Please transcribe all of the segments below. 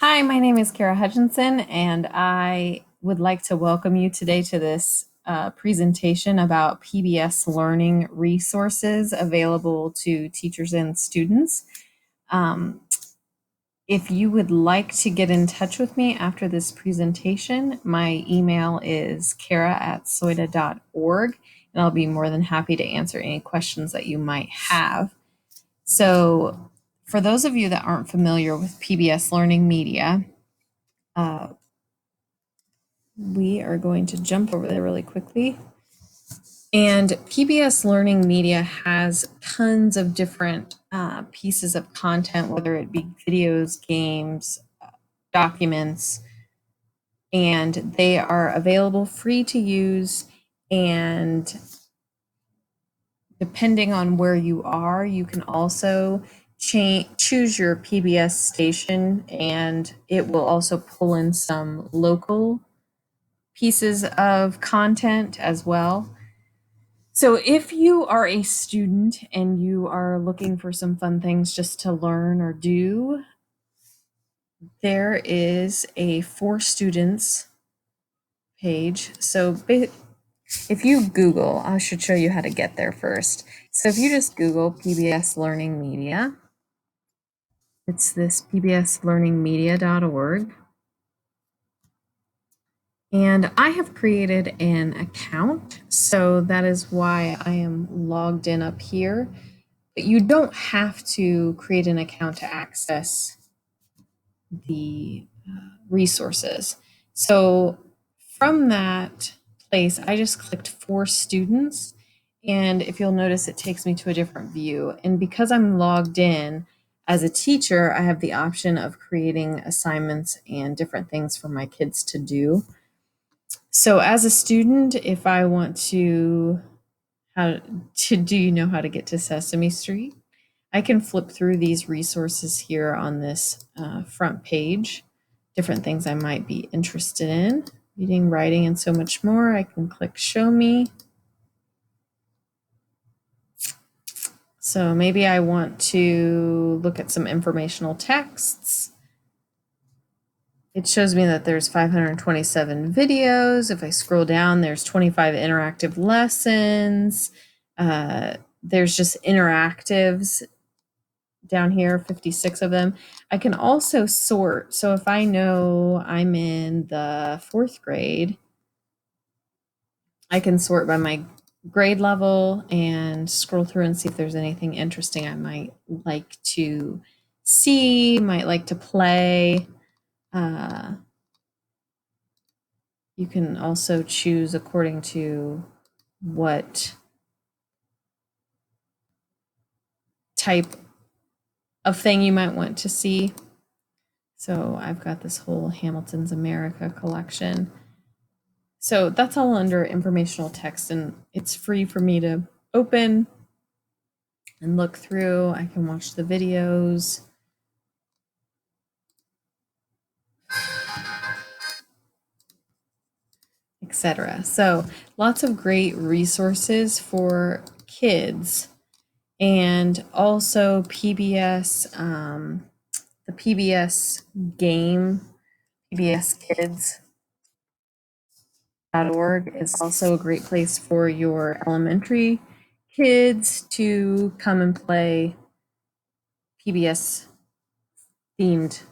Hi, my name is Kara Hutchinson, and I would like to welcome you today to this presentation about PBS learning resources available to teachers and students. If you would like to get in touch with me after this presentation, my email is kara@soida.org, and I'll be more than happy to answer any questions that you might have. So, for those of you that aren't familiar with PBS Learning Media, we are going to jump over there really quickly. And PBS Learning Media has tons of different pieces of content, whether it be videos, games, documents, and they are available free to use. And depending on where you are, you can also choose your PBS station, and it will also pull in some local pieces of content as well. So if you are a student and you are looking for some fun things just to learn or do, there is a for students page. So if you Google, I should show you how to get there first. So if you just Google PBS Learning Media, it's this pbslearningmedia.org. And I have created an account, so that is why I am logged in up here. But you don't have to create an account to access the resources. So from that place, I just clicked for students. And if you'll notice, it takes me to a different view. And because I'm logged in as a teacher, I have the option of creating assignments and different things for my kids to do. So as a student, if I want to, do you know how to get to Sesame Street? I can flip through these resources here on this front page, different things I might be interested in, reading, writing, and so much more. I can click Show Me. So maybe I want to look at some informational texts. It shows me that there's 527 videos. If I scroll down, there's 25 interactive lessons. There's just interactives down here, 56 of them. I can also sort. So if I know I'm in the 4th grade, I can sort by my grade level and scroll through and see if there's anything interesting I might like to see, might like to play. You can also choose according to what type of thing you might want to see. So I've got this whole Hamilton's America collection. So that's all under informational text, and it's free for me to open and look through. I can watch the videos. Etc. So lots of great resources for kids, and also PBS, the PBS game, pbskids.org is also a great place for your elementary kids to come and play PBS themed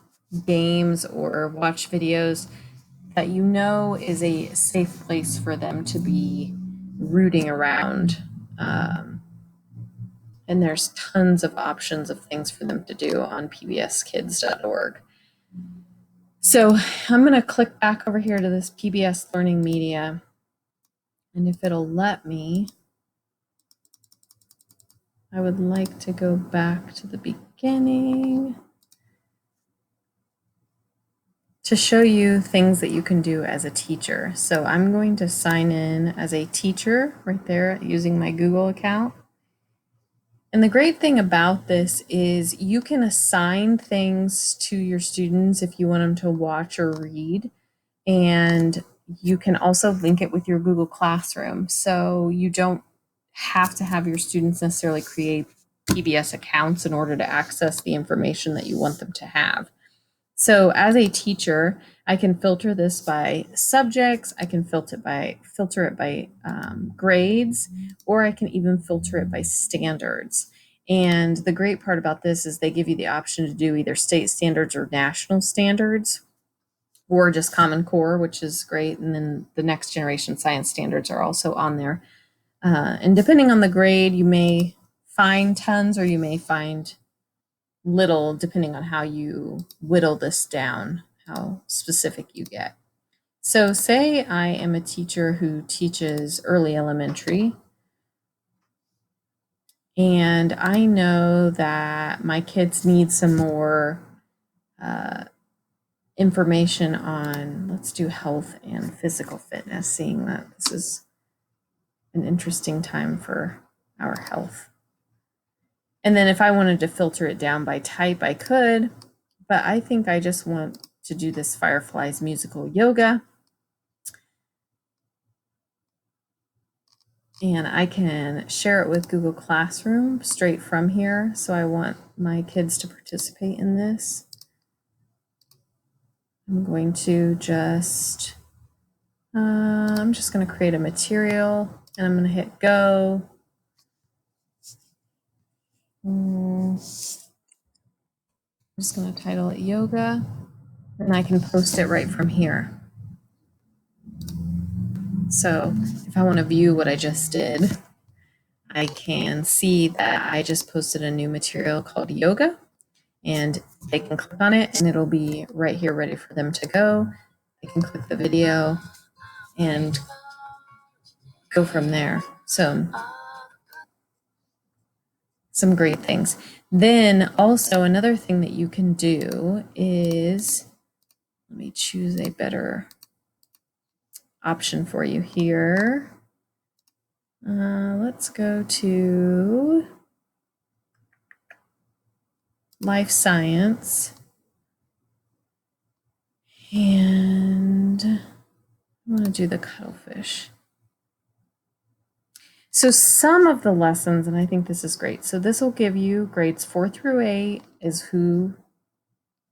games or watch videos that you know is a safe place for them to be rooting around. And there's tons of options of things for them to do on pbskids.org. So I'm going to click back over here to this PBS Learning Media. And if it'll let me, I would like to go back to the beginning to show you things that you can do as a teacher. So I'm going to sign in as a teacher right there using my Google account. And the great thing about this is you can assign things to your students if you want them to watch or read. And you can also link it with your Google Classroom. So you don't have to have your students necessarily create PBS accounts in order to access the information that you want them to have. So as a teacher, I can filter this by subjects, I can filter it by grades, or I can even filter it by standards. And the great part about this is they give you the option to do either state standards or national standards, or just Common Core, which is great. And then the next generation science standards are also on there. And depending on the grade, you may find tons or you may find little, depending on how you whittle this down, how specific you get. So say I am a teacher who teaches early elementary, and I know that my kids need some more information on, let's do health and physical fitness, seeing that this is an interesting time for our health. And then if I wanted to filter it down by type, I could, but I think I just want to do this Fireflies musical yoga. And I can share it with Google Classroom straight from here. So I want my kids to participate in this. I'm going to I'm just going to create a material and I'm going to hit go. I'm just going to title it yoga, and I can post it right from here. So if I want to view what I just did, I can see that I just posted a new material called yoga, and they can click on it and it'll be right here ready for them to go. They can click the video and go from there. So some great things. Then also another thing that you can do is, let me choose a better option for you here. Let's go to life science, and I want to do the cuttlefish. So some of the lessons, and I think this is great. So this will give you grades 4 through 8 is who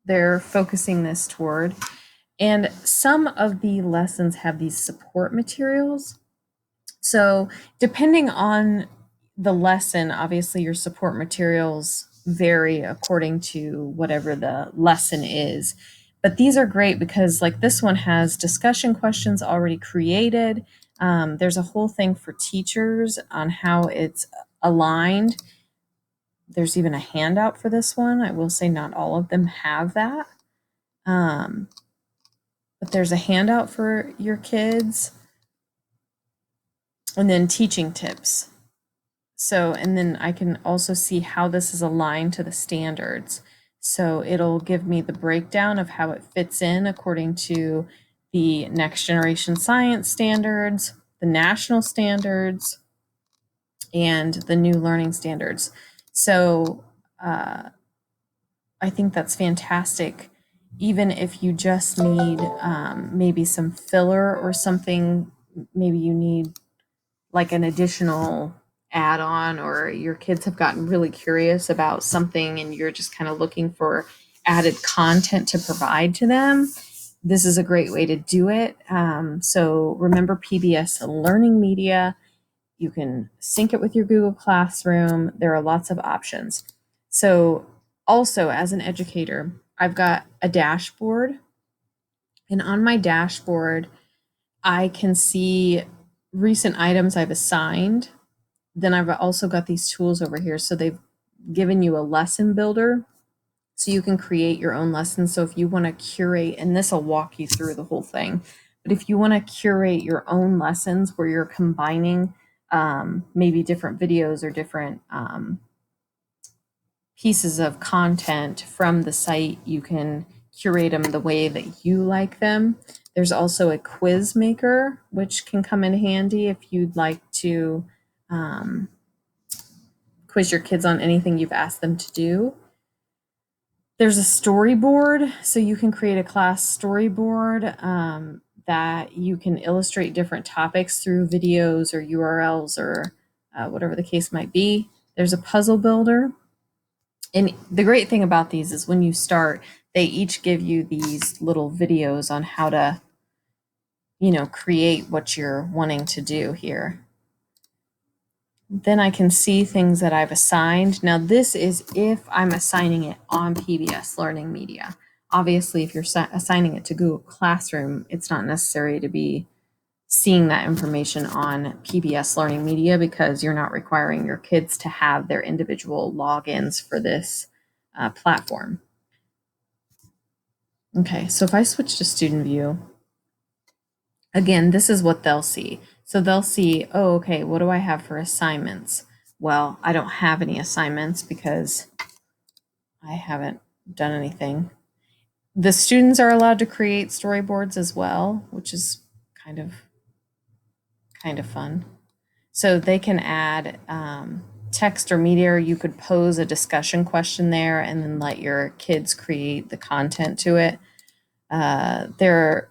they're focusing this toward. And some of the lessons have these support materials. So depending on the lesson, obviously your support materials vary according to whatever the lesson is. But these are great because like this one has discussion questions already created. There's a whole thing for teachers on how it's aligned. There's even a handout for this one. I will say not all of them have that. But there's a handout for your kids. And then teaching tips. So, and then I can also see how this is aligned to the standards. So it'll give me the breakdown of how it fits in according to the next generation science standards, the national standards, and the new learning standards. So I think that's fantastic. Even if you just need maybe some filler or something, maybe you need like an additional add-on, or your kids have gotten really curious about something and you're just kind of looking for added content to provide to them, this is a great way to do it. So remember PBS LearningMedia. You can sync it with your Google Classroom. There are lots of options. So also as an educator, I've got a dashboard, and on my dashboard, I can see recent items I've assigned. Then I've also got these tools over here. So they've given you a lesson builder so you can create your own lessons. So if you want to curate, and this will walk you through the whole thing, but if you want to curate your own lessons where you're combining maybe different videos or different pieces of content from the site, you can curate them the way that you like them. There's also a quiz maker, which can come in handy if you'd like to quiz your kids on anything you've asked them to do. There's a storyboard, so you can create a class storyboard that you can illustrate different topics through videos or URLs or whatever the case might be. There's a puzzle builder. And the great thing about these is when you start, they each give you these little videos on how to, create what you're wanting to do here. Then I can see things that I've assigned. Now this is if I'm assigning it on PBS Learning Media. Obviously, if you're assigning it to Google Classroom, it's not necessary to be seeing that information on PBS Learning Media because you're not requiring your kids to have their individual logins for this platform. Okay, so if I switch to student view, again, this is what they'll see. So they'll see, oh, okay, what do I have for assignments? Well, I don't have any assignments because I haven't done anything. The students are allowed to create storyboards as well, which is kind of fun. So they can add text or media, or you could pose a discussion question there and then let your kids create the content to it. Their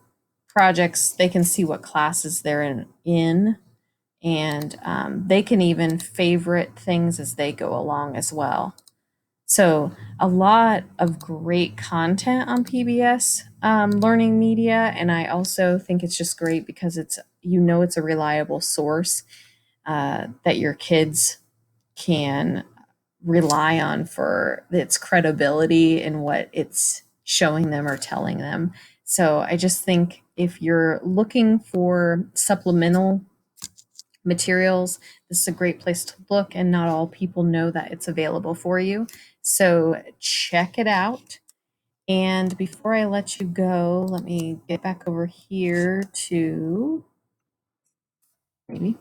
projects, they can see what classes they're in and they can even favorite things as they go along as well. So a lot of great content on PBS Learning Media, and I also think it's just great because it's a reliable source that your kids can rely on for its credibility and what it's showing them or telling them. So I just think if you're looking for supplemental materials, this is a great place to look, and not all people know that it's available for you. So check it out. And before I let you go, let me get back over here to the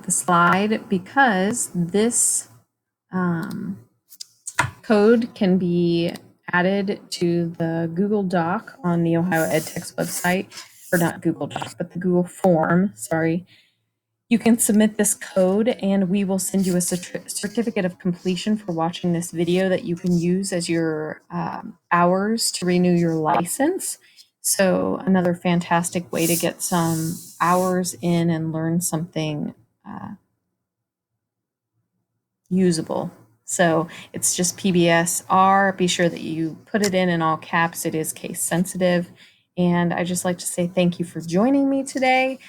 slide, because this code can be added to the Google Doc on the Ohio EdTech's website, or not Google Doc, but the Google form, sorry. You can submit this code and we will send you a certificate of completion for watching this video that you can use as your hours to renew your license. So another fantastic way to get some hours in and learn something usable. So it's just PBSR. Be sure that you put it in all caps. It is case sensitive. And I just like to say thank you for joining me today.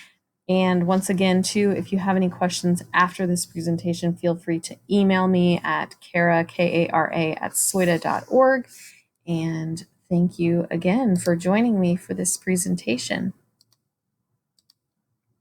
And once again, too, if you have any questions after this presentation, feel free to email me at Kara, Kara, @swita.org. And thank you again for joining me for this presentation.